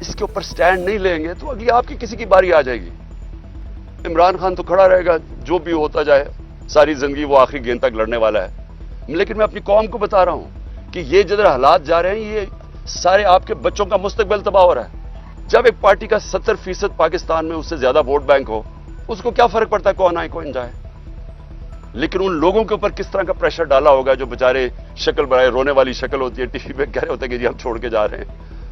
اس کے اوپر سٹینڈ نہیں لیں گے تو اگلی آپ کی کسی کی باری آ جائے گی. عمران خان تو کھڑا رہے گا, جو بھی ہوتا جائے, ساری زندگی وہ آخری گیند تک لڑنے والا ہے. لیکن میں اپنی قوم کو بتا رہا ہوں کہ یہ جدھر حالات جا رہے ہیں, یہ سارے آپ کے بچوں کا مستقبل تباہ ہو رہا ہے. جب ایک پارٹی کا 70% پاکستان میں اس سے زیادہ ووٹ بینک ہو, اس کو کیا فرق پڑتا ہے کون آئے کون جائے. لیکن ان لوگوں کے اوپر کس طرح کا پریشر ڈالا ہوگا جو بیچارے شکل بنائے, رونے والی شکل ہوتی ہے, ٹی وی پہ کہہ رہے ہوتے ہیں کہ جی ہم چھوڑ کے جا رہے ہیں.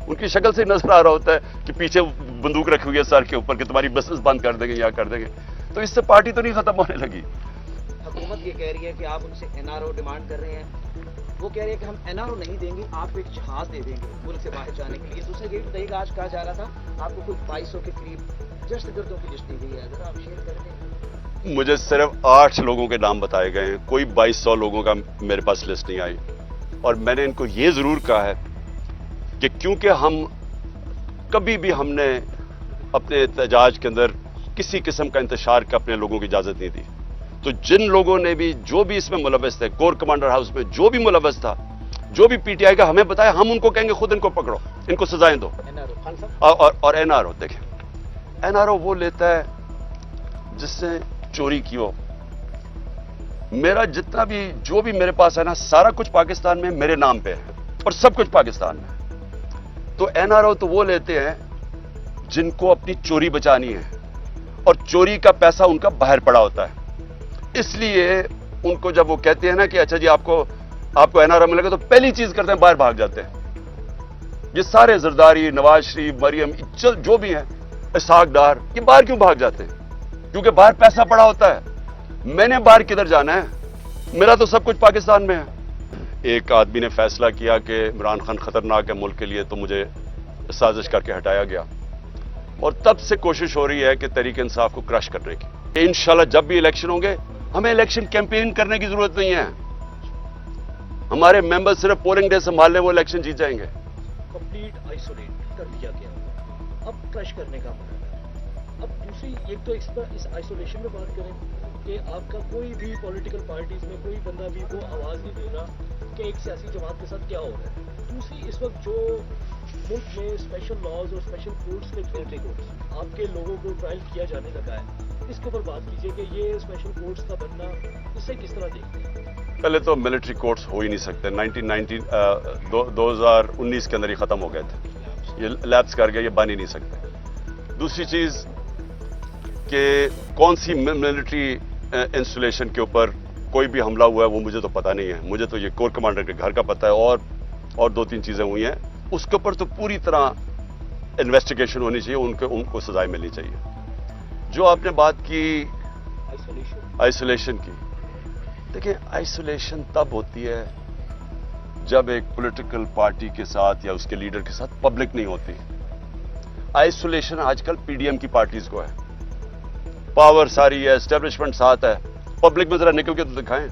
ان کی شکل سے نظر آ رہا ہوتا ہے کہ پیچھے بندوق رکھی ہوئی ہے سر کے اوپر کہ تمہاری بسز بند کر دیں گے یا کر دیں گے. تو اس سے پارٹی تو نہیں ختم ہونے لگی. حکومت یہ کہہ رہی ہے کہ آپ ان سے این آر او ڈیمانڈ کر رہے ہیں, وہ کہہ رہے ہیں کہ ہم این آر او نہیں دیں گے, آپ کو ایک جہاز دے دیں گے ملک سے باہر جانے کے لیے. دوسرے یہ بھی بتائیے کہ آج کہا جا رہا تھا آپ کو کوئی 2200 کے قریب جشن گردوں کی لسٹ دی گئی ہے, ذرا آپ شیئر کر دیں. مجھے صرف 8 لوگوں کے نام بتائے گئے ہیں, کوئی 2200 لوگوں کا میرے پاس لسٹ نہیں آئی. اور میں نے ان کو یہ ضرور کہا ہے کہ کیونکہ کبھی بھی ہم نے اپنے احتجاج کے اندر کسی قسم کا انتشار کا اپنے لوگوں کی اجازت نہیں دی. تو جن لوگوں نے بھی جو بھی اس میں ملوث تھے, کور کمانڈر ہاؤس میں جو بھی ملوث تھا, جو بھی پی ٹی آئی کا ہمیں بتایا, ہم ان کو کہیں گے خود ان کو پکڑو, ان کو سزائیں دو. اور این آر او دیکھیں, این آر او وہ لیتا ہے جس نے چوری کی ہو. میرا جتنا بھی جو بھی میرے پاس ہے نا, سارا کچھ پاکستان میں میرے نام پہ ہے اور سب کچھ پاکستان میں. تو این آر او تو وہ لیتے ہیں جن کو اپنی چوری بچانی ہے اور چوری کا پیسہ ان کا باہر پڑا ہوتا ہے. اس لیے ان کو جب وہ کہتے ہیں نا کہ اچھا جی آپ کو این آر او ملے گا, تو پہلی چیز کرتے ہیں باہر بھاگ جاتے ہیں. یہ سارے زرداری, نواز شریف, مریم, جو بھی ہیں, اسحاق ڈار, یہ باہر کیوں بھاگ جاتے ہیں؟ کیونکہ باہر پیسہ پڑا ہوتا ہے. میں نے باہر کدھر جانا ہے, میرا تو سب کچھ پاکستان میں ہے. ایک آدمی نے فیصلہ کیا کہ عمران خان خطرناک ہے ملک کے لیے, تو مجھے سازش کر کے ہٹایا گیا. اور تب سے کوشش ہو رہی ہے کہ تحریک انصاف کو کرش کرنے کی. انشاءاللہ جب بھی الیکشن ہوں گے, ہمیں الیکشن کیمپین کرنے کی ضرورت نہیں ہے. ہمارے ممبر صرف پولنگ ڈے سنبھال لیں, وہ الیکشن جیت جائیں گے. کمپلیٹ آئسولیٹ کر دیا گیا, اب کرش کرنے کا مرحلہ ہے. اب دوسری ایک تو اس آئسولیشن میں بات کریں کہ آپ کا کوئی بھی پولیٹیکل پارٹیز میں کوئی بندہ بھی وہ آواز نہیں دے رہا کہ ایک سیاسی جماعت کے ساتھ کیا ہو رہا ہے. دوسری اس وقت جو ملک میں اسپیشل لاز اور اسپیشل کورٹس کے تھرو آپ کے لوگوں کو ٹرائل کیا جانے لگا ہے, اس کے اوپر بات کیجیے کہ یہ اسپیشل کورٹس کا بننا اسے کس طرح دیکھتے ہیں؟ پہلے تو ملٹری کورٹس ہو ہی نہیں سکتے. 2019 کے اندر ہی ختم ہو گئے تھے, یہ لیپس کر گئے, یہ بن ہی نہیں سکتے. دوسری چیز کہ کون سی ملٹری انسٹالیشن کے اوپر کوئی بھی حملہ ہوا ہے وہ مجھے تو پتہ نہیں ہے. مجھے تو یہ کور کمانڈر کے گھر کا پتہ ہے, اور 2-3 چیزیں ہوئی ہیں. اس کے اوپر تو پوری طرح انویسٹیگیشن ہونی چاہیے, ان کو سزائیں ملنی چاہیے. جو آپ نے بات کی آئسولیشن کی, دیکھیں آئسولیشن تب ہوتی ہے جب ایک پولیٹیکل پارٹی کے ساتھ یا اس کے لیڈر کے ساتھ پبلک نہیں ہوتی. آئسولیشن آج کل پی ڈی ایم کی پارٹیز کو ہے. پاور ساری ہے, اسٹیبلشمنٹ ساتھ ہے, پبلک میں ذرا نکل کے تو دکھائیں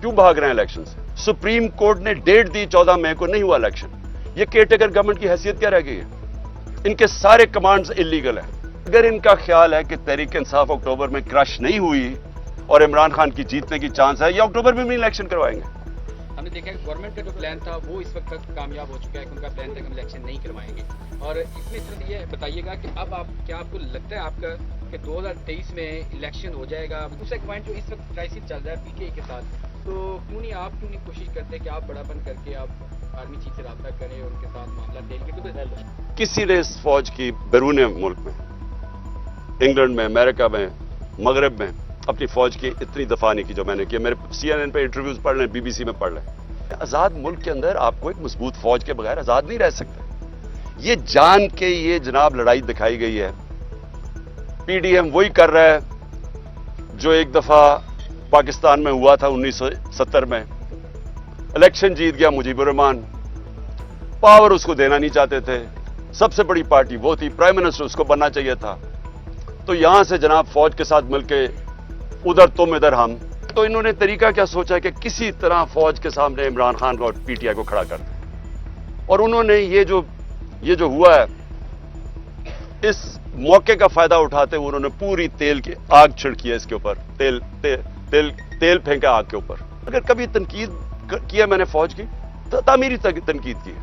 کیوں بھاگ رہے ہیں الیکشن سے. سپریم کورٹ نے ڈیٹ دی 14 مئی کو, نہیں ہوا الیکشن. یہ کیئر ٹیکر گورنمنٹ کی حیثیت کیا رہ گئی ہے؟ ان کے سارے کمانڈز انلیگل ہیں. اگر ان کا خیال ہے کہ تحریک انصاف اکتوبر میں کرش نہیں ہوئی اور عمران خان کی جیتنے کی چانس ہے, یہ اکتوبر میں بھی الیکشن کروائیں گے. ہم نے دیکھا کہ گورنمنٹ کا جو پلان تھا وہ اس وقت تک کامیاب ہو چکا ہے کہ ان کا پلان تھا کہ ہم الیکشن نہیں کروائیں گے. اور اس میں صرف یہ بتائیے گا کہ اب کیا آپ کو لگتا ہے آپ کا کہ 2023 میں الیکشن ہو جائے گا؟ دوسرا ایک پوائنٹ جو اس وقت کرائسس چل رہا ہے پی ٹی آئی کے ساتھ, تو کیوں نہیں کوشش کرتے کہ آپ بڑا بن کر کے آپ آرمی چیف سے رابطہ کریں اور ان کے ساتھ معاملہ دیں گے؟ کسی نے اس فوج کی بیرون ملک میں, انگلینڈ میں, امریکہ میں, مغرب میں اپنی فوج کی اتنی دفاع نہیں کی جو میں نے کی. میرے CNN پہ انٹرویوز پڑھ لیں, BBC میں پڑھ لیں. آزاد ملک کے اندر آپ کو ایک مضبوط فوج کے بغیر آزاد نہیں رہ سکتے. یہ جان کے یہ جناب لڑائی دکھائی گئی ہے. پی ڈی ایم وہی کر رہا ہے جو ایک دفعہ پاکستان میں ہوا تھا 1970 میں. الیکشن جیت گیا مجیب الرحمان, پاور اس کو دینا نہیں چاہتے تھے, سب سے بڑی پارٹی وہ تھی, پرائم منسٹر اس کو بننا چاہیے تھا. تو یہاں سے جناب فوج کے ساتھ مل کے ادھر تم ادھر ہم, تو انہوں نے طریقہ کیا سوچا کہ کسی طرح فوج کے سامنے عمران خان کو اور پی ٹی آئی کو کھڑا کر دیں. اور انہوں نے یہ جو ہوا ہے, اس موقع کا فائدہ اٹھاتے ہوئے انہوں نے پوری تیل کی آگ چھڑکی ہے اس کے اوپر, تیل پھینکا آگ کے اوپر. اگر کبھی تنقید کیا میں نے فوج کی تو تعمیری تنقید کی ہے.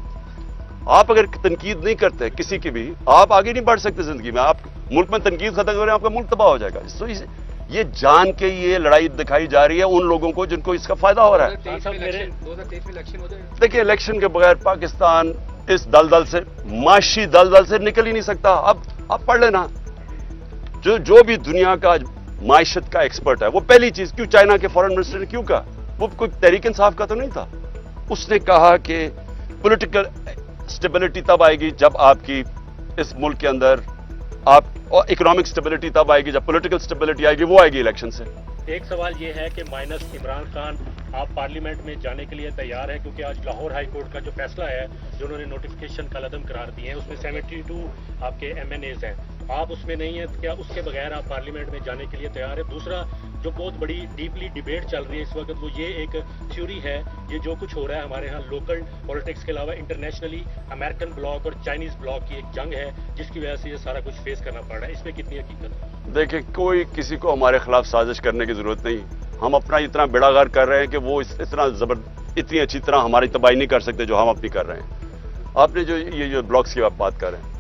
آپ اگر تنقید نہیں کرتے کسی کی بھی آپ آگے نہیں بڑھ سکتے زندگی میں. آپ ملک میں تنقید ختم کریں آپ کا ملک تباہ ہو جائے گا. یہ جان کے یہ لڑائی دکھائی جا رہی ہے ان لوگوں کو جن کو اس کا فائدہ ہو رہا ہے. 2023 میں الیکشن ہو جائے گا. دیکھیں الیکشن کے بغیر پاکستان اس دلدل سے معاشی دلدل سے نکل ہی نہیں سکتا. اب آپ پڑھ لینا جو بھی دنیا کا معیشت کا ایکسپرٹ ہے وہ پہلی چیز کیوں چائنا کے فارن منسٹر نے کیوں کہا وہ کوئی تحریک انصاف کا تو نہیں تھا. اس نے کہا کہ پولیٹیکل اسٹیبلٹی تب آئے گی جب آپ کی اس ملک کے اندر آپ اکنامک اسٹیبلٹی تب آئے گی جب پولیٹیکل اسٹیبلٹی آئے گی وہ آئے گی الیکشن سے. ایک سوال یہ ہے کہ مائنس عمران خان آپ پارلیمنٹ میں جانے کے لیے تیار ہیں کیونکہ آج لاہور ہائی کورٹ کا جو فیصلہ ہے جو انہوں نے نوٹیفیکیشن کالعدم قرار دیے ہیں اس میں 72 آپ کے ایم این ایز ہیں, آپ اس میں نہیں ہیں, کیا اس کے بغیر آپ پارلیمنٹ میں جانے کے لیے تیار ہیں؟ دوسرا جو بہت بڑی ڈیپلی ڈیبیٹ چل رہی ہے اس وقت وہ یہ ایک تھیوری ہے یہ جو کچھ ہو رہا ہے ہمارے ہاں لوکل پالیٹکس کے علاوہ انٹرنیشنلی امریکن بلاک اور چائنیز بلاک کی ایک جنگ ہے جس کی وجہ سے یہ سارا کچھ فیس کرنا پڑ رہا ہے. اس میں کتنی حقیقت ہے؟ دیکھیں کوئی کسی کو ہمارے خلاف سازش کرنے کی ضرورت نہیں. ہم اپنا اتنا بیڑا غر کر رہے ہیں کہ وہ اتنی اچھی طرح ہماری تباہی نہیں کر سکتے جو ہم اپنی کر رہے ہیں. آپ نے جو بلاکس کی بات کر رہے ہیں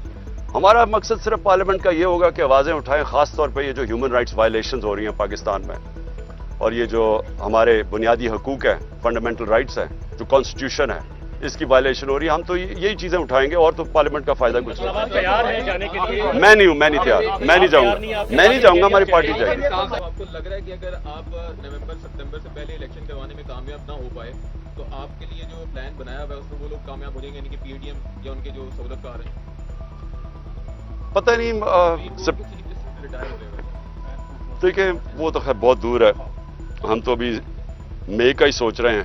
ہمارا مقصد صرف پارلیمنٹ کا یہ ہوگا کہ آوازیں اٹھائیں خاص طور پہ یہ جو ہیومن رائٹس وائلیشنز ہو رہی ہیں پاکستان میں اور یہ جو ہمارے بنیادی حقوق ہیں فنڈامنٹل رائٹس ہیں جو کانسٹیٹیوشن ہے اس کی وائلیشن ہو ری ہے. ہم تو یہی چیزیں اٹھائیں گے اور تو پارلیمنٹ کا فائدہ کچھ نہیں. تیار ہیں جانے کے لیے؟ میں نہیں ہوں, میں نہیں تیار, میں نہیں جاؤں گا, میں نہیں جاؤں گا, ہماری پارٹی جائے گی. آپ کو لگ رہا ہے کہ اگر آپ نومبر ستمبر سے پہلے الیکشن کروانے میں کامیاب نہ ہو پائے تو آپ کے لیے جو پلان بنایا ہوا ہے اس میں وہ لوگ کامیاب ہو جائیں گے یعنی کہ پی ڈی ایم یا ان کے جو سہولت کار ہیں؟ پتہ نہیں دیکھیں وہ تو خیر بہت دور ہے. ہم تو ابھی مئی کا ہی سوچ رہے ہیں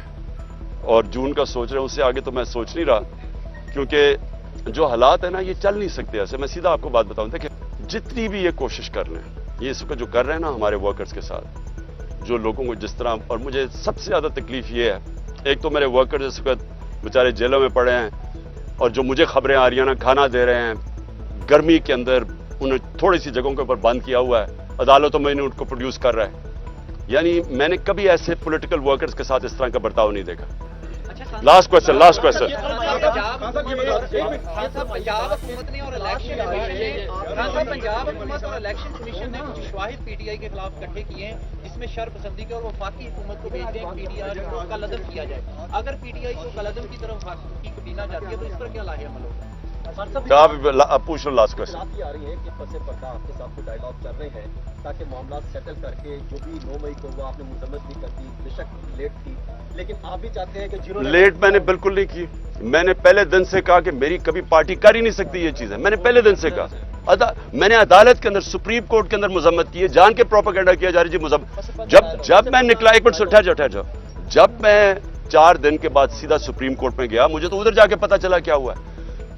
اور جون کا سوچ رہے ہیں, اس سے آگے تو میں سوچ نہیں رہا کیونکہ جو حالات ہیں نا یہ چل نہیں سکتے ایسے. میں سیدھا آپ کو بات بتاؤں دیکھیں جتنی بھی یہ کوشش کر لیں یہ اس وقت جو کر رہے ہیں نا ہمارے ورکرز کے ساتھ جو لوگوں کو جس طرح, اور مجھے سب سے زیادہ تکلیف یہ ہے ایک تو میرے ورکرز اس وقت بیچارے جیلوں میں پڑے ہیں اور جو مجھے خبریں آ رہی ہیں نا کھانا دے رہے ہیں گرمی کے اندر انہیں تھوڑی سی جگہوں کے اوپر بند کیا ہوا ہے, عدالتوں میں ان کو پروڈیوس کر رہا ہے. یعنی میں نے کبھی ایسے پولیٹیکل ورکرز کے ساتھ اس طرح کا برتاؤ نہیں دیکھا. لاسٹ کوشچن پنجاب حکومت نے اور پنجاب حکومت اور الیکشن کمیشن نے کچھ شواہد پی ٹی آئی کے خلاف اکٹھے کیے ہیں جس میں شر پسندی کے اور وفاقی حکومت کو بھیجتے ہیں پی ٹی آئی کو کالعدم کیا جائے. اگر پی ٹی آئی کو کالعدم کی طرف وفاقی کبینہ جاتی ہے تو اس پر کیا لاحق عمل ہوگا؟ آپ پوچھ لو لاسٹ کوشچن. بات یہ آ رہی ہے کہ پس پردہ آپ کے ساتھ کوئی ڈائیلاگ چل رہے ہیں تاکہ معاملات سیٹل کر کے جو بھی 9 مئی کو وہ آپ نے مذمت بھی کر دی بے شک لیٹ تھی لیکن آپ بھی چاہتے ہیں کہ جنہوں نے لیٹ میں نے بالکل نہیں کی. میں نے پہلے دن سے کہا کہ میری کبھی پارٹی کر ہی نہیں سکتی یہ چیز ہے. میں نے پہلے دن سے کہا میں نے عدالت کے اندر سپریم کورٹ کے اندر مذمت کی ہے جان کے پروپیگنڈا کیا جا رہی جی مذمت. جب میں نکلا ایک منٹ ٹھہر جاؤ جب میں 4 دن کے بعد سیدھا سپریم کورٹ میں گیا مجھے تو ادھر جا کے پتا چلا کیا ہوا ہے.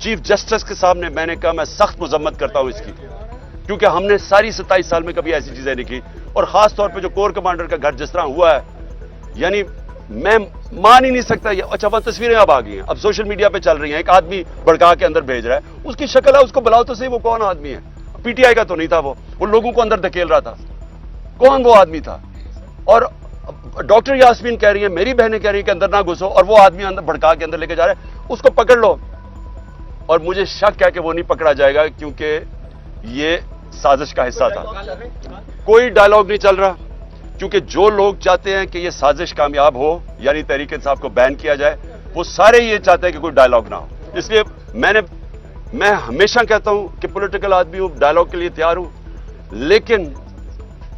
چیف جسٹس کے سامنے میں نے کہا میں سخت مذمت کرتا ہوں اس کی کیونکہ ہم نے ساری 27 سال میں کبھی ایسی چیزیں نہیں کی اور خاص طور پہ جو کور کمانڈر کا گھر جس طرح ہوا ہے یعنی میں مان ہی نہیں سکتا. اچھا وہ تصویریں اب آ گئی ہیں اب سوشل میڈیا پہ چل رہی ہیں ایک آدمی بڑکا کے اندر بھیج رہا ہے اس کی شکل ہے اس کو بلاؤ تو صحیح وہ کون آدمی ہے. پی ٹی آئی کا تو نہیں تھا وہ لوگوں کو اندر دھکیل رہا تھا. کون وہ آدمی تھا؟ اور ڈاکٹر یاسمین کہہ رہی ہے میری بہنیں کہہ رہی ہیں کہ اندر نہ گھسو اور وہ آدمی اندر بھڑکا کے اندر لے کے جا رہا ہے اس کو پکڑ لو. اور مجھے شک ہے کہ وہ نہیں پکڑا جائے گا کیونکہ یہ سازش کا حصہ تھا. کوئی ڈائلاگ نہیں چل رہا کیونکہ جو لوگ چاہتے ہیں کہ یہ سازش کامیاب ہو یعنی تحریک انصاف کو بین کیا جائے وہ سارے یہ چاہتے ہیں کہ کوئی ڈائلاگ نہ ہو. اس لیے میں ہمیشہ کہتا ہوں کہ پولیٹیکل آدمی ہوں ڈائلاگ کے لیے تیار ہوں لیکن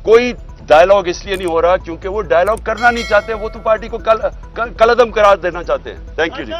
کوئی ڈائلاگ اس لیے نہیں ہو رہا کیونکہ وہ ڈائلاگ کرنا نہیں چاہتے وہ تو پارٹی کو کالعدم قرار دینا چاہتے ہیں. Thank you G.